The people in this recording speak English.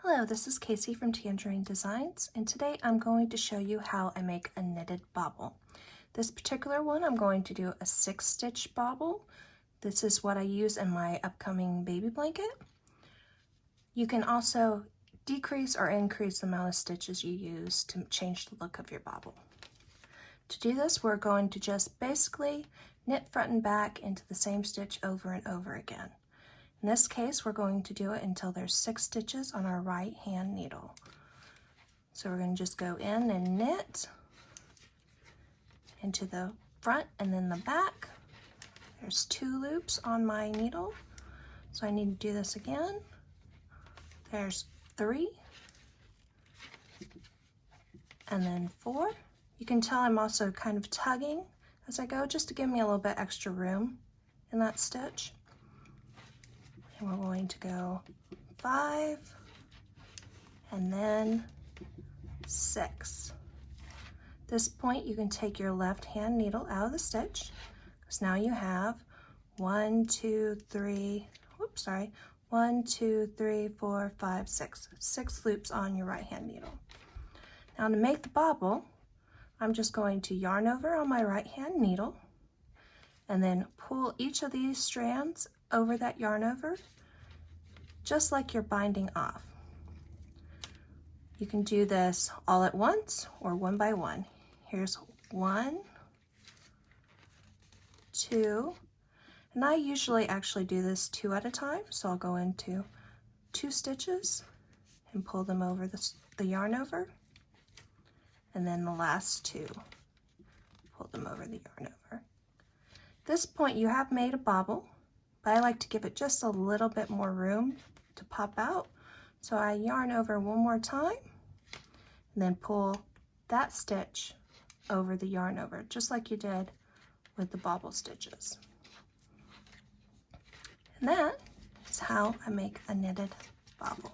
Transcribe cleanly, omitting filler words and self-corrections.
Hello, this is Casey from Tangerine Designs, and today I'm going to show you how I make a knitted bobble. This particular one, I'm going to do a 6-stitch bobble. This is what I use in my upcoming baby blanket. You can also decrease or increase the amount of stitches you use to change the look of your bobble. To do this, we're going to just basically knit front and back into the same stitch over and over again. In this case, we're going to do it until there's 6 stitches on our right hand needle. So we're going to just go in and knit into the front and then the back. There's 2 loops on my needle, so I need to do this again. There's 3 and then 4. You can tell I'm also kind of tugging as I go just to give me a little bit extra room in that stitch. And we're going to go 5 and then 6. At this point, you can take your left hand needle out of the stitch because now you have 1, 2, 3, 4, 5, 6. 6 loops on your right hand needle. Now to make the bobble, I'm just going to yarn over on my right hand needle and then pull each of these strands over that yarn over, just like you're binding off. You can do this all at once or one by one. Here's 1, 2, and I usually actually do this 2 at a time, so I'll go into 2 stitches and pull them over the yarn over, and then the last 2, pull them over the yarn over. At this point, you have made a bobble, but I like to give it just a little bit more room to pop out. So I yarn over one more time and then pull that stitch over the yarn over, just like you did with the bobble stitches. And that is how I make a knitted bobble.